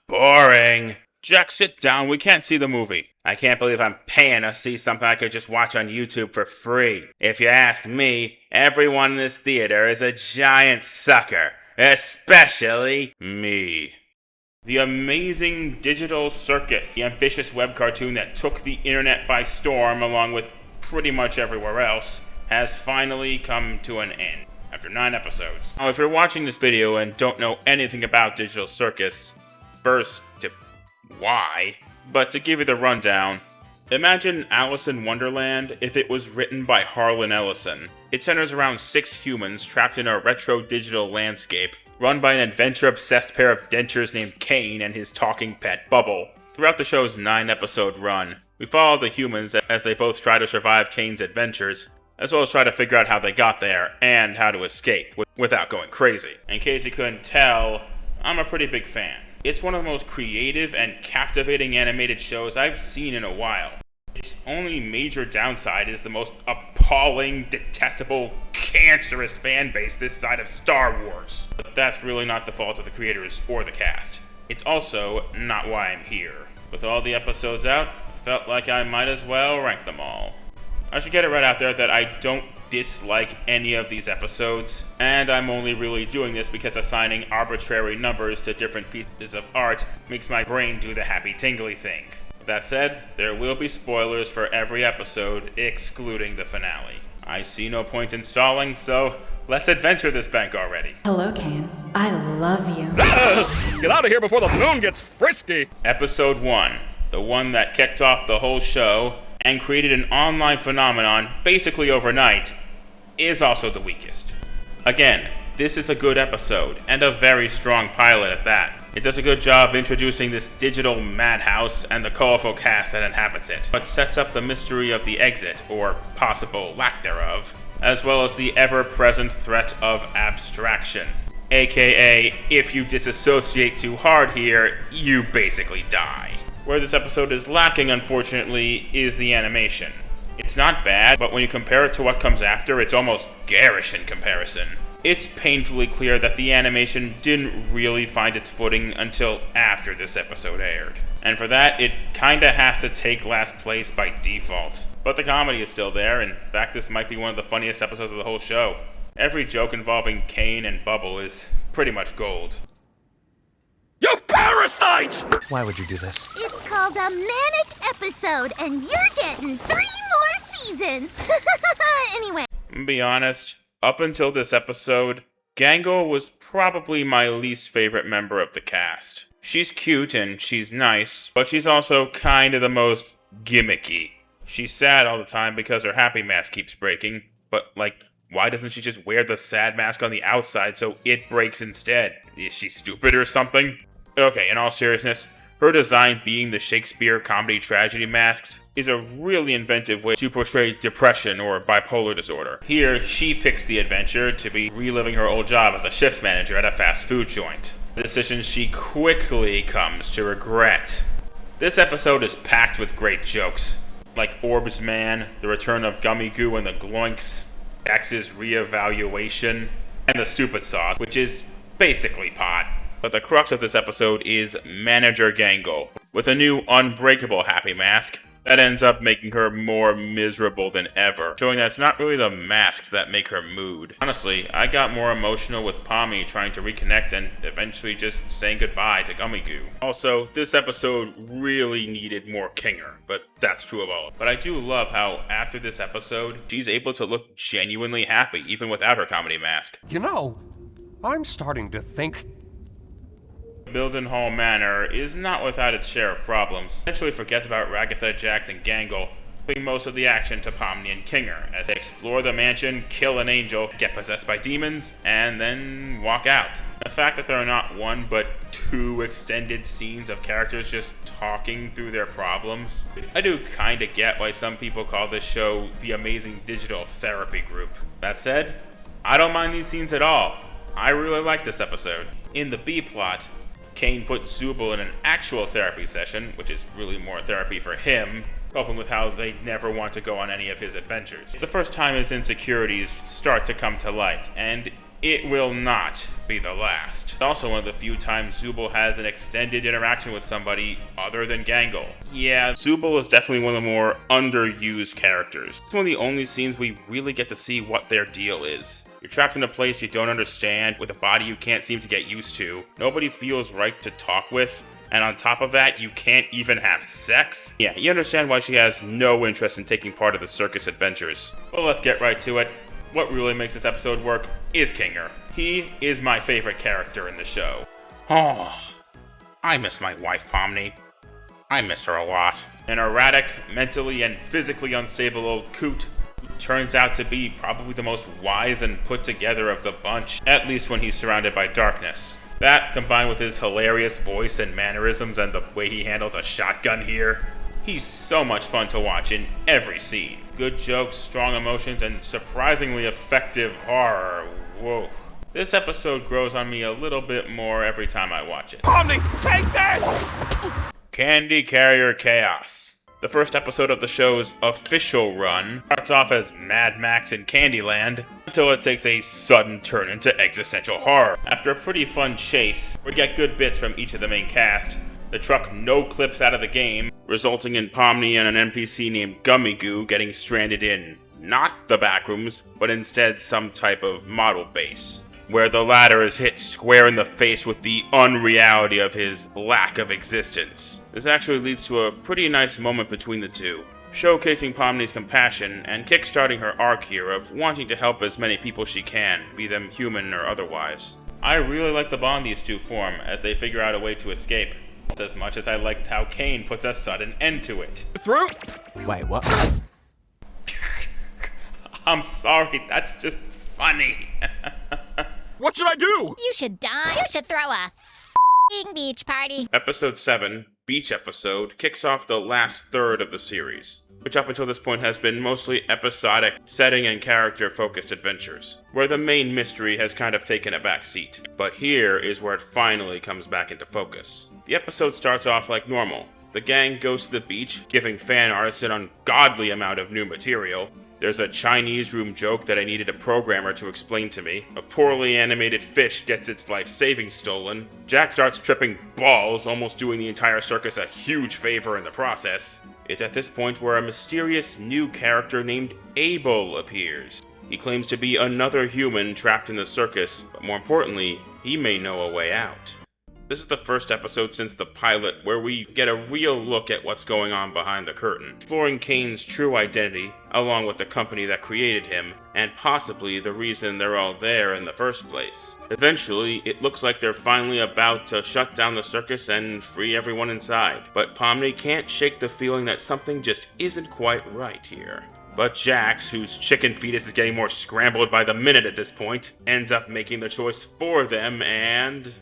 Boring. Jack, sit down. We can't see the movie. I can't believe I'm paying to see something I could just watch on YouTube for free. If you ask me, everyone in this theater is a giant sucker. Especially me. The amazing Digital Circus, the ambitious web cartoon that took the internet by storm along with pretty much everywhere else, has finally come to an end after 9 episodes. Now, if you're watching this video and don't know anything about Digital Circus, first, why? But to give you the rundown, imagine Alice in Wonderland if it was written by Harlan Ellison. It centers around 6 humans trapped in a retro digital landscape, run by an adventure-obsessed pair of dentures named Kane and his talking pet Bubble. Throughout the show's 9-episode run, we follow the humans as they both try to survive Kane's adventures, as well as try to figure out how they got there and how to escape without going crazy. In case you couldn't tell, I'm a pretty big fan. It's one of the most creative and captivating animated shows I've seen in a while. Its only major downside is the most appalling, detestable, cancerous fan base this side of Star Wars. But that's really not the fault of the creators or the cast. It's also not why I'm here. With all the episodes out, I felt like I might as well rank them all. I should get it right out there that I don't dislike any of these episodes, and I'm only really doing this because assigning arbitrary numbers to different pieces of art makes my brain do the happy tingly thing. With that said, there will be spoilers for every episode, excluding the finale. I see no point in stalling, so let's adventure this bank already. Hello, Kane. I love you. Let's get out of here before the moon gets frisky! Episode 1, the one that kicked off the whole show and created an online phenomenon basically overnight, is also the weakest. Again, this is a good episode, and a very strong pilot at that. It does a good job introducing this digital madhouse and the colorful cast that inhabits it, but sets up the mystery of the exit, or possible lack thereof, as well as the ever-present threat of abstraction. AKA, if you disassociate too hard here, you basically die. Where this episode is lacking, unfortunately, is the animation. It's not bad, but when you compare it to what comes after, it's almost garish in comparison. It's painfully clear that the animation didn't really find its footing until after this episode aired. And for that, it kinda has to take last place by default. But the comedy is still there, and in fact this might be one of the funniest episodes of the whole show. Every joke involving Kane and Bubble is pretty much gold. You parasite! Why would you do this? It's called a manic episode, and you're getting 3 more seasons. Anyway. Be honest, up until this episode, Gangle was probably my least favorite member of the cast. She's cute and she's nice, but she's also kind of the most gimmicky. She's sad all the time because her happy mask keeps breaking, but why doesn't she just wear the sad mask on the outside so it breaks instead? Is she stupid or something? Okay, in all seriousness, her design being the Shakespeare comedy tragedy masks is a really inventive way to portray depression or bipolar disorder. Here, she picks the adventure to be reliving her old job as a shift manager at a fast food joint. A decision she quickly comes to regret. This episode is packed with great jokes, like Orbs Man, the return of Gummy Goo and the Gloinks, Jax's reevaluation, and the stupid sauce, which is basically pot. But the crux of this episode is Manager Gangle, with a new unbreakable happy mask that ends up making her more miserable than ever, showing that it's not really the masks that make her mood. Honestly, I got more emotional with Pommy trying to reconnect and eventually just saying goodbye to Gummy Goo. Also, this episode really needed more Kinger, but that's true of all. But I do love how after this episode, she's able to look genuinely happy even without her comedy mask. You know, I'm starting to think... Mildenhall Manor is not without its share of problems. Eventually forgets about Ragatha, Jax, and Gangle, giving most of the action to Pomni and Kinger as they explore the mansion, kill an angel, get possessed by demons, and then walk out. The fact that there are not 1 but 2 extended scenes of characters just talking through their problems, I do kinda get why some people call this show the amazing digital therapy group. That said, I don't mind these scenes at all. I really like this episode. In the B-plot, Kane put Zubul in an actual therapy session, which is really more therapy for him, coping with how they never want to go on any of his adventures. The first time his insecurities start to come to light, and it will not be the last. It's also one of the few times Zubul has an extended interaction with somebody other than Gangle. Yeah, Zubul is definitely one of the more underused characters. It's one of the only scenes we really get to see what their deal is. You're trapped in a place you don't understand, with a body you can't seem to get used to. Nobody feels right to talk with. And on top of that, you can't even have sex? Yeah, you understand why she has no interest in taking part of the circus adventures. Well, let's get right to it. What really makes this episode work is Kinger. He is my favorite character in the show. Oh, I miss my wife, Pomni. I miss her a lot. An erratic, mentally and physically unstable old coot who turns out to be probably the most wise and put together of the bunch, at least when he's surrounded by darkness. That, combined with his hilarious voice and mannerisms and the way he handles a shotgun here, he's so much fun to watch in every scene. Good jokes, strong emotions, and surprisingly effective horror. Whoa. This episode grows on me a little bit more every time I watch it. Pomni, take this! Candy Carrier Chaos. The first episode of the show's official run starts off as Mad Max in Candyland until it takes a sudden turn into existential horror. After a pretty fun chase, we get good bits from each of the main cast. The truck no-clips out of the game, resulting in Pomni and an NPC named Gummy Goo getting stranded in not the backrooms, but instead some type of model base, where the latter is hit square in the face with the unreality of his lack of existence. This actually leads to a pretty nice moment between the two, showcasing Pomni's compassion and kickstarting her arc here of wanting to help as many people she can, be them human or otherwise. I really like the bond these two form as they figure out a way to escape, just as much as I liked how Kane puts a sudden end to it. Through? Wait, what? I'm sorry, that's just funny. What should I do? You should die. You should throw a beach party. Episode 7, Beach Episode, kicks off the last third of the series, which up until this point has been mostly episodic, setting and character-focused adventures, where the main mystery has kind of taken a back seat. But here is where it finally comes back into focus. The episode starts off like normal. The gang goes to the beach, giving fan artists an ungodly amount of new material. There's a Chinese room joke that I needed a programmer to explain to me. A poorly animated fish gets its life savings stolen. Jack starts tripping balls, almost doing the entire circus a huge favor in the process. It's at this point where a mysterious new character named Abel appears. He claims to be another human trapped in the circus, but more importantly, he may know a way out. This is the first episode since the pilot where we get a real look at what's going on behind the curtain, exploring Kane's true identity, along with the company that created him, and possibly the reason they're all there in the first place. Eventually, it looks like they're finally about to shut down the circus and free everyone inside, but Pomni can't shake the feeling that something just isn't quite right here. But Jax, whose chicken fetus is getting more scrambled by the minute at this point, ends up making the choice for them and...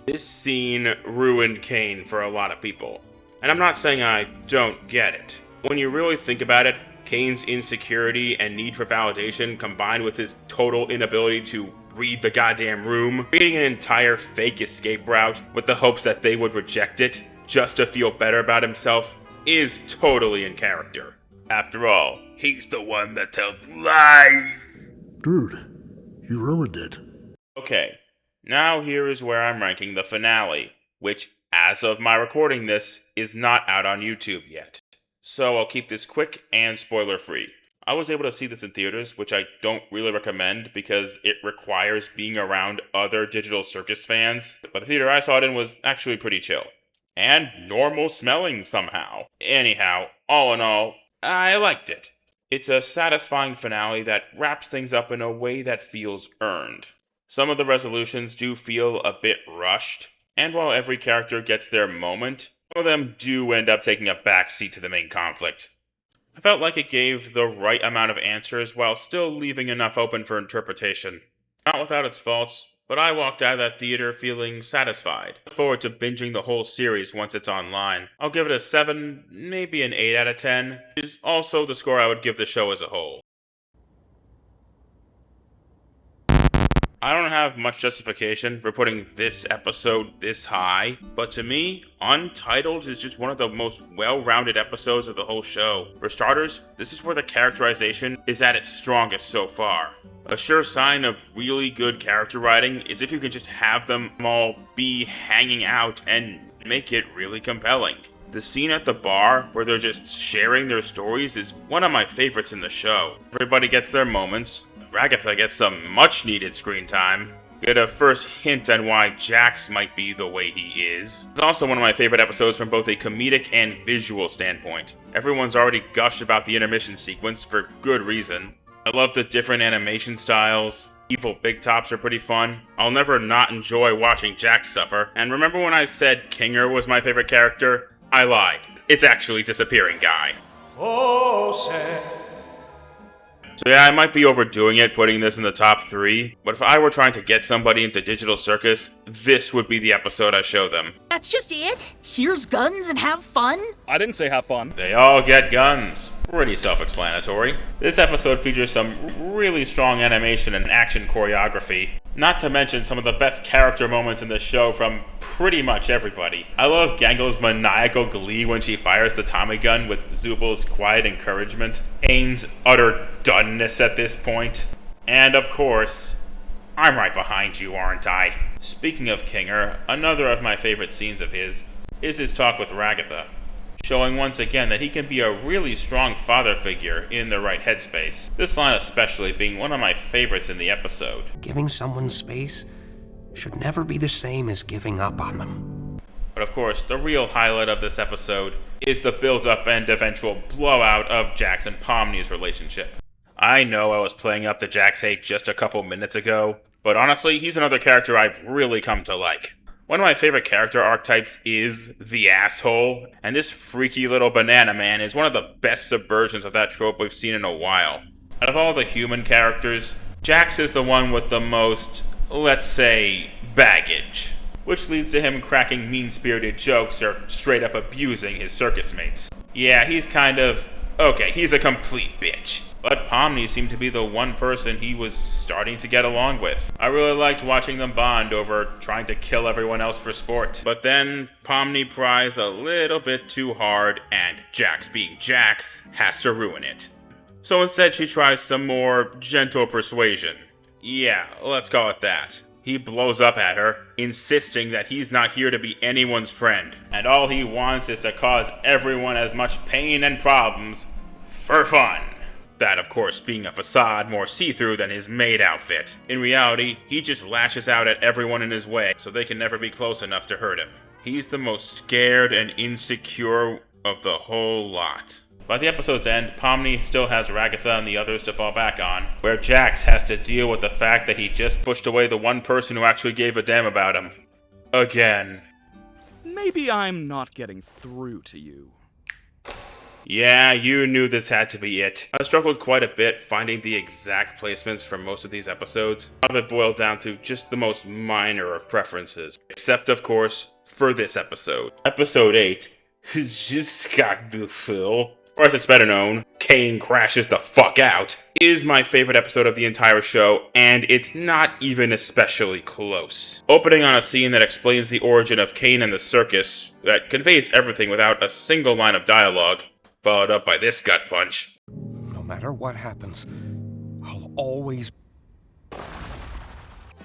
This scene ruined Kane for a lot of people. And I'm not saying I don't get it. When you really think about it, Kane's insecurity and need for validation combined with his total inability to read the goddamn room, creating an entire fake escape route with the hopes that they would reject it just to feel better about himself, is totally in character. After all, he's the one that tells lies. Dude, you ruined it. Okay. Now here is where I'm ranking the finale, which, as of my recording this, is not out on YouTube yet. So I'll keep this quick and spoiler-free. I was able to see this in theaters, which I don't really recommend because it requires being around other Digital Circus fans, but the theater I saw it in was actually pretty chill. And normal smelling somehow. Anyhow, all in all, I liked it. It's a satisfying finale that wraps things up in a way that feels earned. Some of the resolutions do feel a bit rushed, and while every character gets their moment, some of them do end up taking a backseat to the main conflict. I felt like it gave the right amount of answers while still leaving enough open for interpretation. Not without its faults, but I walked out of that theater feeling satisfied. Look forward to binging the whole series once it's online. I'll give it a 7, maybe an 8 out of 10, which is also the score I would give the show as a whole. I don't have much justification for putting this episode this high, but to me, Untitled is just one of the most well-rounded episodes of the whole show. For starters, this is where the characterization is at its strongest so far. A sure sign of really good character writing is if you can just have them all be hanging out and make it really compelling. The scene at the bar where they're just sharing their stories is one of my favorites in the show. Everybody gets their moments. Ragatha gets some much needed screen time. We get a first hint on why Jax might be the way he is. It's also one of my favorite episodes from both a comedic and visual standpoint. Everyone's already gushed about the intermission sequence for good reason. I love the different animation styles. Evil big tops are pretty fun. I'll never not enjoy watching Jax suffer. And remember when I said Kinger was my favorite character? I lied. It's actually Disappearing Guy. Oh, say. So yeah, I might be overdoing it putting this in the top 3, but if I were trying to get somebody into Digital Circus, this would be the episode I show them. That's just it? Here's guns and have fun? I didn't say have fun. They all get guns. Pretty self-explanatory. This episode features some really strong animation and action choreography, not to mention some of the best character moments in the show from pretty much everybody. I love Gango's maniacal glee when she fires the Tommy gun with Zubal's quiet encouragement, Aang's utter doneness at this point, and of course, I'm right behind you, aren't I? Speaking of Kinger, another of my favorite scenes of his is his talk with Ragatha, showing once again that he can be a really strong father figure in the right headspace. This line especially being one of my favorites in the episode. Giving someone space should never be the same as giving up on them. But of course, the real highlight of this episode is the build-up and eventual blowout of Jax and Pomni's relationship. I know I was playing up the Jax hate just a couple minutes ago, but honestly, he's another character I've really come to like. One of my favorite character archetypes is the asshole, and this freaky little banana man is one of the best subversions of that trope we've seen in a while. Out of all the human characters, Jax is the one with the most, let's say, baggage, which leads to him cracking mean-spirited jokes or straight up abusing his circus mates. Yeah, he's he's a complete bitch. But Pomni seemed to be the one person he was starting to get along with. I really liked watching them bond over trying to kill everyone else for sport. But then Pomni pries a little bit too hard, and Jax, being Jax, has to ruin it. So instead she tries some more gentle persuasion. Yeah, let's call it that. He blows up at her, insisting that he's not here to be anyone's friend, and all he wants is to cause everyone as much pain and problems for fun. That, of course, being a facade more see-through than his maid outfit. In reality, he just lashes out at everyone in his way, so they can never be close enough to hurt him. He's the most scared and insecure of the whole lot. By the episode's end, Pomni still has Ragatha and the others to fall back on, where Jax has to deal with the fact that he just pushed away the one person who actually gave a damn about him. Again. Maybe I'm not getting through to you. Yeah, you knew this had to be it. I struggled quite a bit finding the exact placements for most of these episodes. A lot of it boiled down to just the most minor of preferences. Except, of course, for this episode. Episode 8 is just got the fill. Or as it's better known, Kane crashes the fuck out, is my favorite episode of the entire show, and it's not even especially close. Opening on a scene that explains the origin of Kane and the circus, that conveys everything without a single line of dialogue, followed up by this gut punch. No matter what happens, I'll always...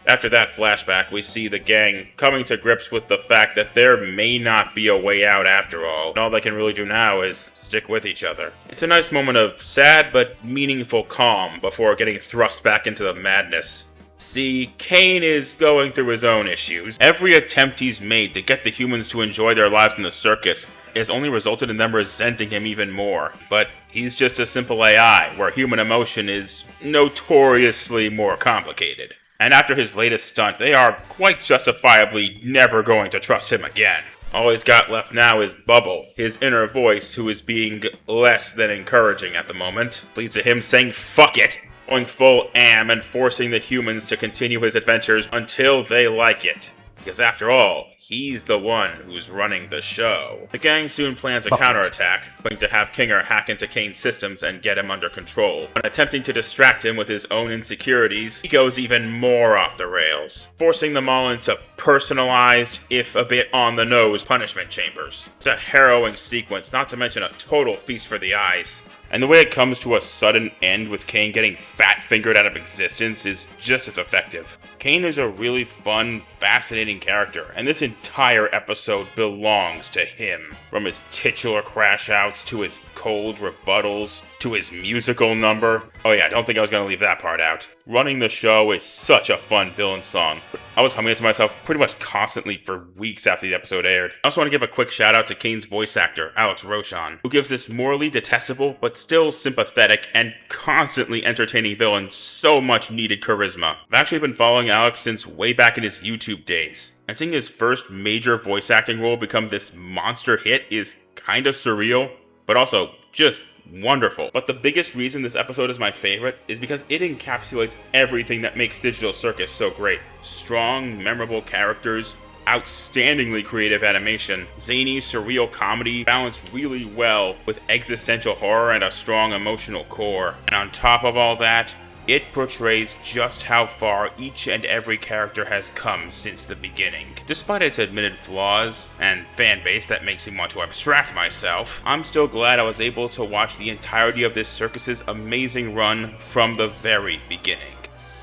After that flashback, we see the gang coming to grips with the fact that there may not be a way out after all, and all they can really do now is stick with each other. It's a nice moment of sad but meaningful calm before getting thrust back into the madness. See, Kane is going through his own issues. Every attempt he's made to get the humans to enjoy their lives in the circus has only resulted in them resenting him even more. But he's just a simple AI, where human emotion is notoriously more complicated. And after his latest stunt, they are quite justifiably never going to trust him again. All he's got left now is Bubble, his inner voice, who is being less than encouraging at the moment. Leads to him saying fuck it, going full am and forcing the humans to continue his adventures until they like it. Because after all, he's the one who's running the show. The gang soon plans a counterattack, hoping to have Kinger hack into Kane's systems and get him under control. When attempting to distract him with his own insecurities, he goes even more off the rails, forcing them all into personalized, if a bit on-the-nose, punishment chambers. It's a harrowing sequence, not to mention a total feast for the eyes. And the way it comes to a sudden end with Kane getting fat-fingered out of existence is just as effective. Kane is a really fun, fascinating character, and this entire episode belongs to him. From his titular crash-outs, to his cold rebuttals, to his musical number. Oh yeah, I don't think I was going to leave that part out. Running the Show is such a fun villain song. I was humming it to myself pretty much constantly for weeks after the episode aired. I also want to give a quick shout out to Kane's voice actor, Alex Rochon, who gives this morally detestable but still sympathetic and constantly entertaining villain so much needed charisma. I've actually been following Alex since way back in his YouTube days, and seeing his first major voice acting role become this monster hit is kinda surreal, but also just wonderful. But the biggest reason this episode is my favorite is because it encapsulates everything that makes Digital Circus so great. Strong, memorable characters, outstandingly creative animation, zany, surreal comedy balanced really well with existential horror and a strong emotional core. And on top of all that, it portrays just how far each and every character has come since the beginning. Despite its admitted flaws and fan base that makes me want to abstract myself, I'm still glad I was able to watch the entirety of this circus's amazing run from the very beginning.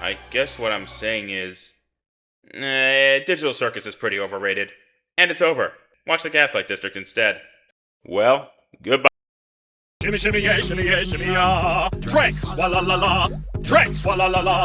I guess what I'm saying is, Digital Circus is pretty overrated. And it's over. Watch the Gaslight District instead. Well, goodbye. Shimmy, shimmy, yeah, shimmy, yeah, shimmy, yeah. Drink, swalla la la. Drink, swalla la la.